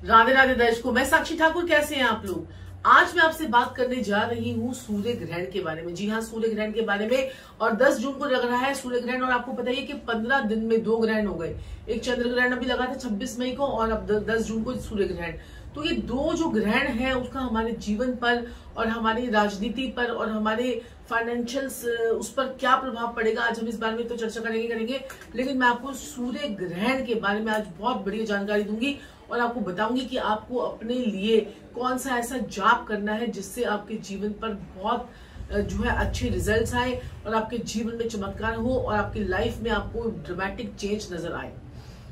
राधे राधे दर्शकों, मैं साक्षी ठाकुर। कैसे हैं आप लोग? आज मैं आपसे बात करने जा रही हूँ सूर्य ग्रहण के बारे में। जी हाँ, सूर्य ग्रहण के बारे में। और 10 जून को लग रहा है सूर्य ग्रहण। और आपको पता ही है कि 15 दिन में 2 ग्रहण हो गए। एक चंद्र ग्रहण अभी लगा था 26 मई को, और अब 10 जून को सूर्य ग्रहण। तो ये 2 जो ग्रहण है उसका हमारे जीवन पर और हमारी राजनीति पर और हमारे फाइनेंशियल्स उस पर क्या प्रभाव पड़ेगा, आज हम इस बारे में तो चर्चा करेंगे। लेकिन मैं आपको सूर्य ग्रहण के बारे में आज बहुत बढ़िया जानकारी दूंगी और आपको बताऊंगी कि आपको अपने लिए कौन सा ऐसा जाप करना है जिससे आपके जीवन पर बहुत जो है अच्छे रिजल्ट्स आए और आपके जीवन में चमत्कार हो और आपकी लाइफ में आपको ड्रामेटिक चेंज नजर आए।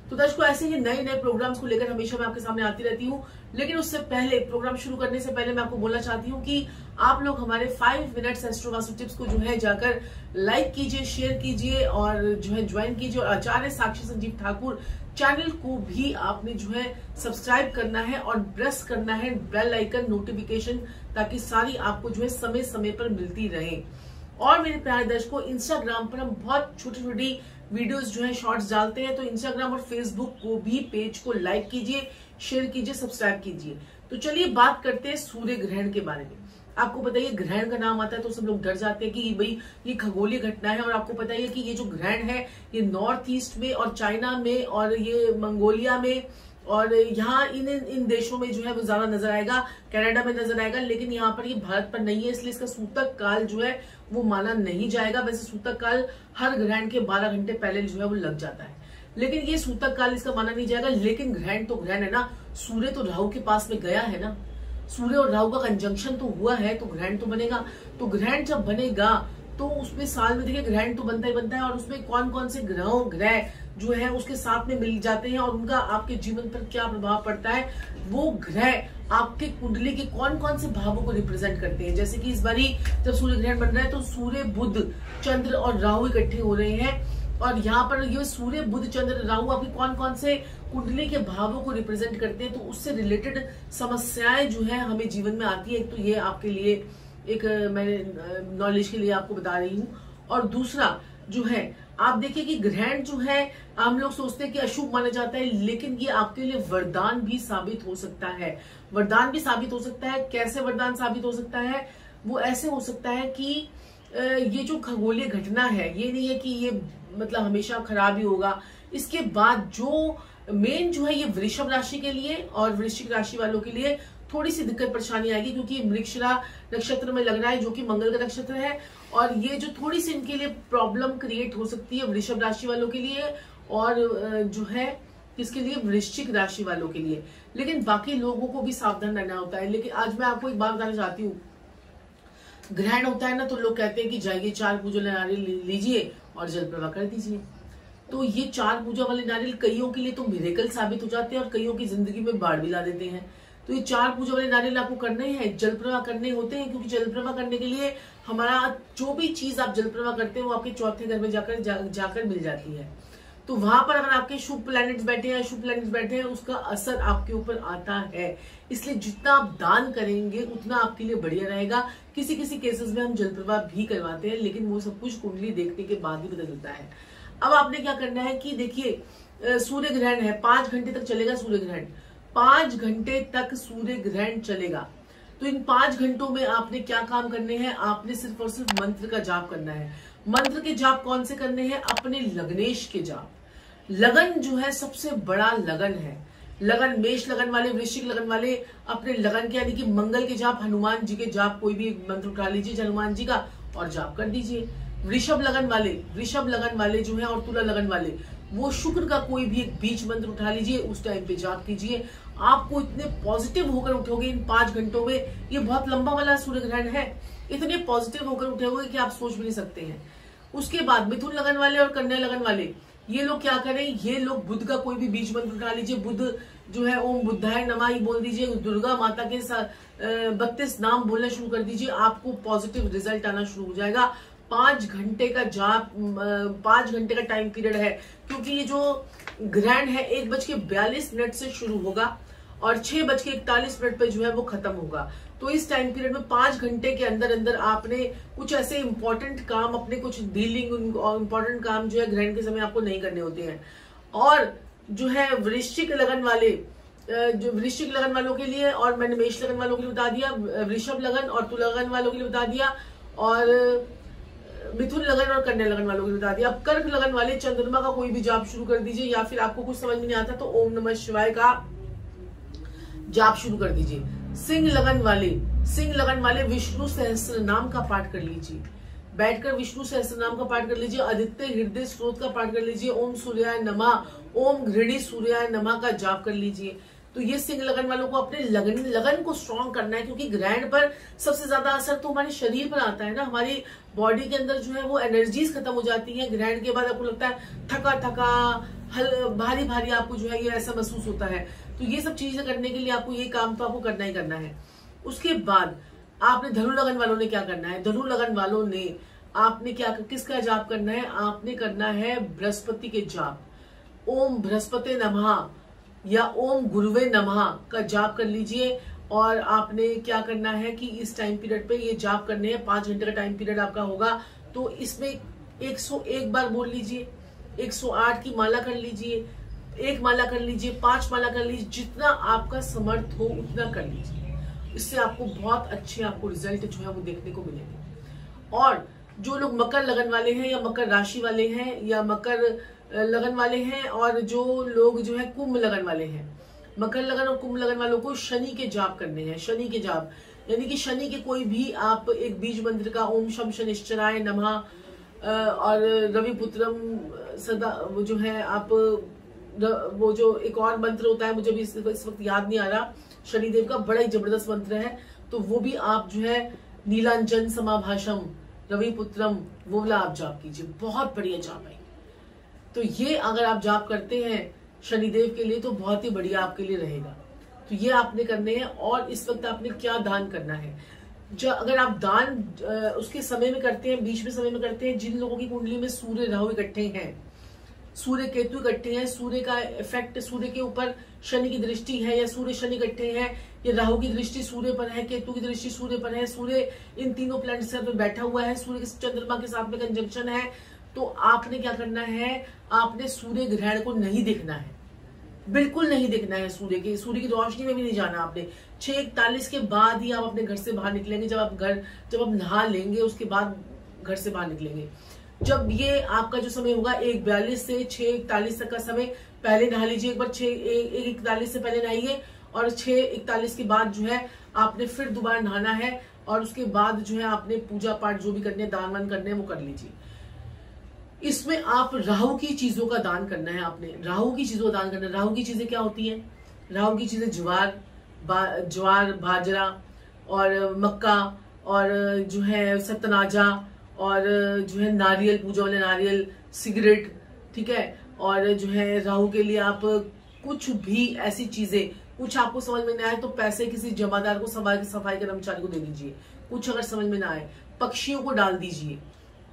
तो दर्शकों, ऐसे ही नए नए प्रोग्राम्स को लेकर हमेशा मैं आपके सामने आती रहती हूँ। लेकिन उससे पहले, प्रोग्राम शुरू करने से पहले मैं आपको बोलना चाहती हूँ कि आप लोग हमारे 5 मिनट्स एस्ट्रो वास्तु टिप्स को जो है जाकर लाइक कीजिए, शेयर कीजिए और जो है ज्वाइन कीजिए। और आचार्य साक्षी संजीव ठाकुर चैनल को भी आपने जो है सब्सक्राइब करना है और प्रेस करना है बेल आइकन नोटिफिकेशन, ताकि सारी आपको जो है समय समय पर मिलती रहे। और मेरे प्यारे दर्शकों, इंस्टाग्राम पर हम बहुत छोटी छोटी वीडियोस जो है शॉर्ट्स डालते हैं, तो इंस्टाग्राम और फेसबुक को भी पेज को लाइक कीजिए, शेयर कीजिए, सब्सक्राइब कीजिए। तो चलिए बात करते हैं सूर्य ग्रहण के बारे में। आपको पता है ग्रहण का नाम आता है तो सब लोग डर जाते हैं कि भाई ये खगोलीय घटना है। और आपको पता है कि ये जो ग्रहण है ये नॉर्थ ईस्ट में और चाइना में और ये मंगोलिया में और यहाँ इन देशों में जो है वो ज्यादा नजर आएगा, कनाडा में नजर आएगा। लेकिन यहाँ पर ये भारत पर नहीं है, इसलिए इसका सूतक काल जो है वो माना नहीं जाएगा। वैसे सूतक काल हर ग्रहण के 12 घंटे पहले जो है वो लग जाता है, लेकिन ये सूतक काल इसका माना नहीं जाएगा। लेकिन ग्रहण तो ग्रहण है ना, सूर्य तो राहु के पास में गया है ना, सूर्य और राहु का कंजंक्शन तो हुआ है, तो ग्रहण तो बनेगा। तो ग्रहण जब बनेगा तो उसमें साल में देखिए ग्रहण तो बनता ही बनता है। और उसमें कौन कौन से ग्रह जो है उसके साथ में मिल जाते हैं और उनका आपके जीवन पर क्या प्रभाव पड़ता है, वो ग्रह आपके कुंडली के कौन कौन से भावों को रिप्रेजेंट करते हैं। जैसे कि इस बारी जब सूर्य ग्रहण बन रहा है तो सूर्य, बुध, चंद्र और राहु इकट्ठे हो रहे हैं। और यहाँ पर ये सूर्य, बुध, चंद्र, राहु आपके कौन कौन से कुंडली के भावों को रिप्रेजेंट करते हैं, तो उससे रिलेटेड समस्याएं जो है हमें जीवन में आती है। एक तो ये आपके लिए एक मैं नॉलेज के लिए आपको बता रही हूँ। और दूसरा जो है, आप देखिए कि ग्रहण जो है हम लोग सोचते हैं कि अशुभ माना जाता है, लेकिन ये आपके लिए वरदान भी साबित हो सकता है। वरदान भी साबित हो सकता है। कैसे वरदान साबित हो सकता है? वो ऐसे हो सकता है कि ये जो खगोलीय घटना है, ये नहीं है कि ये मतलब हमेशा खराब ही होगा। इसके बाद जो मेन जो है ये वृषभ राशि के लिए और वृश्चिक राशि वालों के लिए थोड़ी सी दिक्कत परेशानी आएगी, क्योंकि मृगशिरा नक्षत्र में लग रहा है जो कि मंगल का नक्षत्र है। और ये जो थोड़ी सी इनके लिए प्रॉब्लम क्रिएट हो सकती है वृषभ राशि वालों के लिए और जो है किसके लिए, वृश्चिक राशि वालों के लिए। लेकिन बाकी लोगों को भी सावधान रहना होता है। लेकिन आज मैं आपको एक बात बताना चाहती हूँ, ग्रहण होता है ना तो लोग कहते हैं कि जाइए 4 पूजा नारियल लीजिए और जल प्रवाह कर दीजिए। तो ये 4 पूजा वाले नारियल कईयों के लिए तो मिरेकल साबित हो जाते हैं और कईयों की जिंदगी में बाढ़ भी ला देते हैं। तो ये 4 पूजा वाले नारियल आपको करने हैं, जल प्रवाह करने होते हैं, क्योंकि जल प्रवाह करने के लिए हमारा जो भी चीज आप जल प्रवाह करते हैं वो आपके चौथे घर में जाकर मिल जाती है। तो वहां पर अगर आपके शुभ प्लैनेट्स बैठे हैं, शुभ प्लैनेट्स बैठे हैं, उसका असर आपके ऊपर आता है। इसलिए जितना आप दान करेंगे उतना आपके लिए बढ़िया रहेगा। किसी किसी केसेस में हम जल प्रवाह भी करवाते हैं, लेकिन वो सब कुछ कुंडली देखने के बाद ही पता चलता है। अब आपने क्या करना है कि देखिए सूर्य ग्रहण है, 5 घंटे तक चलेगा सूर्य ग्रहण। 5 घंटे तक सूर्य ग्रहण चलेगा। तो इन 5 घंटों में आपने क्या काम करने हैं? आपने सिर्फ और सिर्फ मंत्र का जाप करना है। मंत्र के जाप कौन से करने हैं? अपने लग्नेश के जाप। लगन जो है सबसे बड़ा लगन है। लगन, मेष लगन वाले, वृश्चिक लगन वाले अपने लगन के यानी कि मंगल के जाप, हनुमान जी के जाप, कोई भी मंत्र उठा लीजिए हनुमान जी का और जाप कर दीजिए। वृषभ लगन वाले जो है और तुला लगन वाले, वो शुक्र का कोई भी एक बीज मंत्र उठा लीजिए, उस टाइम पे जाप कीजिए। आपको इतने पॉजिटिव होकर उठोगे इन 5 घंटों में। ये बहुत लंबा वाला सूर्य ग्रहण है, इतने पॉजिटिव होकर उठोगे कि आप सोच भी नहीं सकते हैं। उसके बाद मिथुन लगन वाले और कन्या लगन वाले, ये लोग क्या करें, ये लोग बुध का कोई भी बीज मंत्र उठा लीजिए। बुध जो है ओम बुद्धाय नमः बोल दीजिए, दुर्गा माता के 32 नाम बोलना शुरू कर दीजिए, आपको पॉजिटिव रिजल्ट आना शुरू हो जाएगा। 5 घंटे का जाप, 5 घंटे का टाइम पीरियड है, क्योंकि ये जो ग्रहण है 1:42 से शुरू होगा और 6:41 पे जो है वो खत्म होगा। तो इस टाइम पीरियड में 5 घंटे के अंदर अंदर आपने कुछ ऐसे इंपॉर्टेंट काम, अपने कुछ डीलिंग इंपॉर्टेंट काम जो है ग्रहण के समय आपको नहीं करने होते हैं। और जो है वृश्चिक लगन वाले जो वृश्चिक लगन वालों के लिए, और मैंने मेष लगन वालों के लिए बता दिया, वृषभ लगन और तुला लगन वालों के लिए बता दिया, और मिथुन लगन और कन्या लगन वालों के लिए बता दिया। अब कर्क लगन वाले चंद्रमा का कोई भी जाप शुरू कर दीजिए, या फिर आपको कुछ समझ में नहीं आता तो ओम नमः शिवाय का जाप शुरू कर दीजिए। सिंह लगन वाले विष्णु सहस्त्र नाम का पाठ कर लीजिए, बैठकर विष्णु सहस्त्र नाम का पाठ कर लीजिए। आदित्य हृदय स्त्रोत का पाठ कर लीजिए। ओम सूर्याय नमः, ओम घृणी सूर्याय नमः का जाप कर लीजिए। तो ये सिंह लगन वालों को अपने लगन को स्ट्रॉन्ग करना है, क्योंकि ग्रहण पर सबसे ज्यादा असर तो हमारे शरीर पर आता है ना। हमारी बॉडी के अंदर जो है वो एनर्जीज खत्म हो जाती है। ग्रहण के बाद आपको लगता है थका भारी भारी, आपको जो है ये ऐसा महसूस होता है। तो ये सब चीजें करने के लिए आपको ये काम तो आपको करना ही करना है। उसके बाद आपने धनु लगन वालों ने क्या करना है, धनु लगन वालों ने आपने किसका जाप करना है, आपने करना है बृहस्पति के जाप। ओम बृहस्पति नमः या ओम गुरुवे नमः का जाप कर लीजिए। और आपने क्या करना है कि इस टाइम पीरियड पे ये जाप करने हैं, 5 घंटे का टाइम पीरियड आपका होगा। तो इसमें 101 बार बोल लीजिए, 108 की माला कर लीजिए, 1 माला कर लीजिए, 5 माला कर लीजिए, जितना आपका समर्थ हो उतना कर लीजिए। इससे आपको बहुत अच्छे आपको रिजल्ट जो है वो देखने को मिलेंगे। और जो लोग मकर लगन वाले हैं या मकर राशि वाले हैं या मकर लगन वाले हैं, और जो लोग जो है कुंभ लगन वाले हैं, मकर लगन और कुंभ लगन वालों को शनि के जाप करने हैं। शनि के जाप यानी कि शनि के कोई भी आप एक बीज मंत्र का ओम शम शनिश्चराय नमः, और रवि पुत्रम सदा, वो जो है आप वो जो एक और मंत्र होता है, मुझे भी इस वक्त याद नहीं आ रहा, शनिदेव का बड़ा ही जबरदस्त मंत्र है, तो वो भी आप जो है नीलांजन समाभाषम रवि पुत्रम, वो वाला आप जाप कीजिए, बहुत बढ़िया जाप है। तो ये अगर आप जाप करते हैं शनिदेव के लिए तो बहुत ही बढ़िया आपके लिए रहेगा। तो ये आपने करने हैं। और इस वक्त आपने क्या दान करना है, अगर आप दान उसके समय में करते हैं, बीच में समय में करते हैं, जिन लोगों की कुंडली में सूर्य राहु इकट्ठे हैं, सूर्य केतु इकट्ठे हैं, सूर्य का इफेक्ट, सूर्य के ऊपर शनि की दृष्टि है, या सूर्य शनि इकट्ठे हैं, या राहु की दृष्टि सूर्य पर है, केतु की दृष्टि सूर्य पर है, सूर्य इन तीनों प्लैनेट के साथ में बैठा हुआ है, सूर्य चंद्रमा के साथ में कंजंक्शन है, तो आपने क्या करना है, आपने सूर्य ग्रहण को नहीं देखना है, बिल्कुल नहीं देखना है। सूर्य की रोशनी में भी नहीं जाना आपने। 6:41 के बाद ही आप अपने घर से बाहर निकलेंगे। जब आप नहा लेंगे उसके बाद घर से बाहर निकलेंगे। जब ये आपका जो समय होगा 1:42 से 6:41 तक का समय, पहले नहा लीजिए एक बार, 1:41 से पहले नहाइए, और 6:41 के बाद जो है आपने फिर दोबारा नहाना है, और उसके बाद जो है आपने पूजा पाठ जो भी करने, दान वान करने हैं वो कर लीजिए। इसमें आप राहु की चीजों का दान करना है। आपने राहु की चीजों का दान करना है। राहु की चीजें क्या होती हैं, राहु की चीजें ज्वार बाजरा और मक्का, और जो है सतनाजा, और जो है नारियल, पूजा वाले नारियल, सिगरेट, ठीक है। और जो है राहु के लिए आप कुछ भी ऐसी चीजें, कुछ आपको समझ में नहीं आए तो पैसे किसी जमादार को, सफाई कर्मचारी को दे दीजिए। कुछ अगर समझ में ना आए पक्षियों को डाल दीजिए।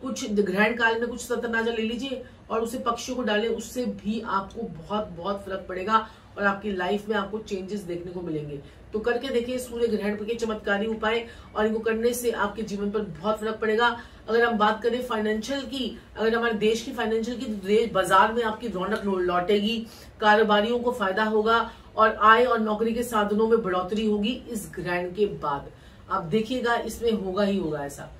कुछ ग्रहण काल में कुछ सतनाजा ले लीजिए और उसे पक्षियों को डालें, उससे भी आपको बहुत बहुत फर्क पड़ेगा और आपकी लाइफ में आपको चेंजेस देखने को मिलेंगे। तो करके देखिए सूर्य ग्रहण के चमत्कारी उपाय, और इनको करने से आपके जीवन पर बहुत फर्क पड़ेगा। अगर हम बात करें फाइनेंशियल की, अगर हमारे देश की फाइनेंशियल की, तो बाजार में आपकी रौनक लौटेगी, कारोबारियों को फायदा होगा, और आय और नौकरी के साधनों में बढ़ोतरी होगी इस ग्रहण के बाद। आप देखिएगा इसमें होगा ही होगा ऐसा।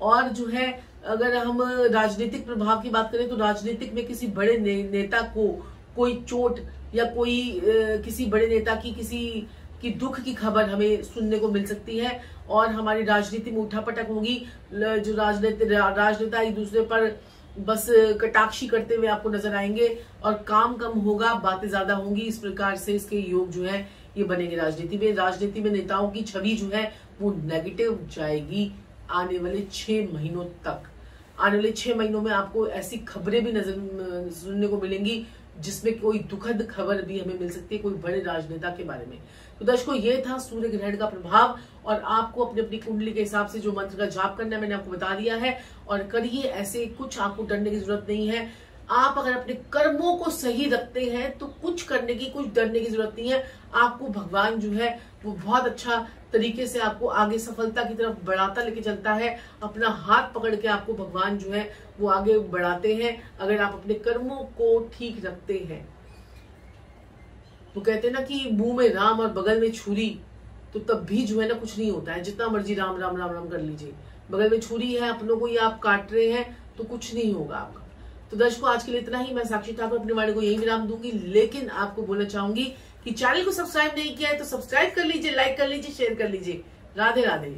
और जो है अगर हम राजनीतिक प्रभाव की बात करें तो राजनीतिक में किसी बड़े नेता को कोई चोट, या कोई किसी बड़े नेता की किसी की दुख की खबर हमें सुनने को मिल सकती है, और हमारी राजनीति में उठापटक होगी। जो राजनेता एक दूसरे पर बस कटाक्षी करते हुए आपको नजर आएंगे, और काम कम होगा, बातें ज्यादा होंगी। इस प्रकार से इसके योग जो है ये बनेंगे राजनीति में नेताओं की छवि जो है वो नेगेटिव जाएगी आने वाले 6 महीनों तक। आने वाले 6 महीनों में आपको ऐसी खबरें भी सुनने को मिलेंगी जिसमें कोई दुखद खबर भी हमें मिल सकती है कोई बड़े राजनेता के बारे में। तो दर्शकों, ये था सूर्य ग्रहण का प्रभाव, और आपको अपनी अपनी कुंडली के हिसाब से जो मंत्र का जाप करना है मैंने आपको बता दिया है, और करिए ऐसे। कुछ आपको डरने की जरूरत नहीं है। आप अगर अपने कर्मों को सही रखते हैं तो कुछ करने की, कुछ डरने की जरूरत नहीं है। आपको भगवान जो है वो बहुत अच्छा तरीके से आपको आगे सफलता की तरफ बढ़ाता लेके चलता है। अपना हाथ पकड़ के आपको भगवान जो है वो आगे बढ़ाते हैं, अगर आप अपने कर्मों को ठीक रखते हैं। तो कहते हैं ना कि मुंह में राम और बगल में छुरी, तो तब भी जो है ना कुछ नहीं होता है। जितना मर्जी राम राम राम राम कर लीजिए, बगल में छुरी है, अपनों को ये आप काट रहे हैं तो कुछ नहीं होगा आपका। तो दर्शकों, आज के लिए इतना ही। मैं साक्षी ठाकुर अपने वाणी को यही विराम दूंगी, लेकिन आपको बोलना चाहूंगी कि चैनल को सब्सक्राइब नहीं किया है तो सब्सक्राइब कर लीजिए, लाइक कर लीजिए, शेयर कर लीजिए। राधे राधे।